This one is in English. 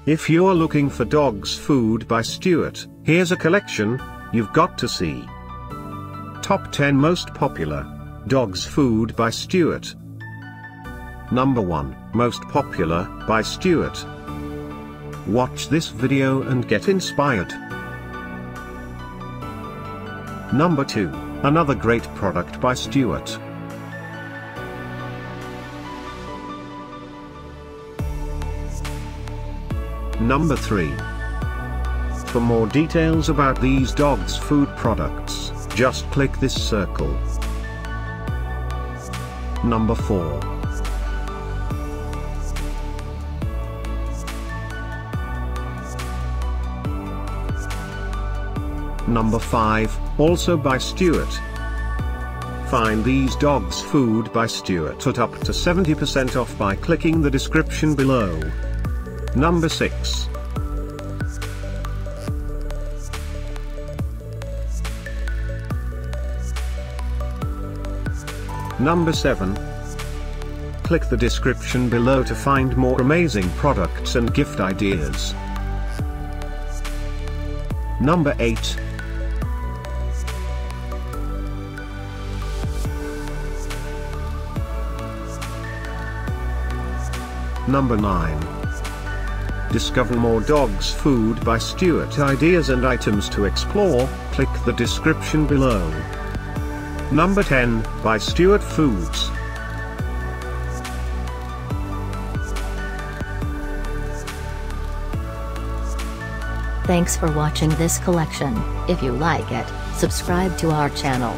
If you're looking for Dog's Food by Stewart, here's a collection you've got to see. Top 10 Most Popular Dog's Food by Stewart. Number 1, Most Popular by Stewart. Watch this video and get inspired. Number 2, another great product by Stewart. Number 3. For more details about these Dog's Food products, just click this circle. Number 4. Number 5, also by Stewart. Find these Dog's Food by Stewart at up to 70% off by clicking the description below. Number 6. Number 7. Click the description below to find more amazing products and gift ideas. Number 8. Number 9. Discover more Dog's Food by Stewart ideas and items to explore, click the description below. Number 10, by Stewart Foods. Thanks for watching this collection. If you like it, subscribe to our channel.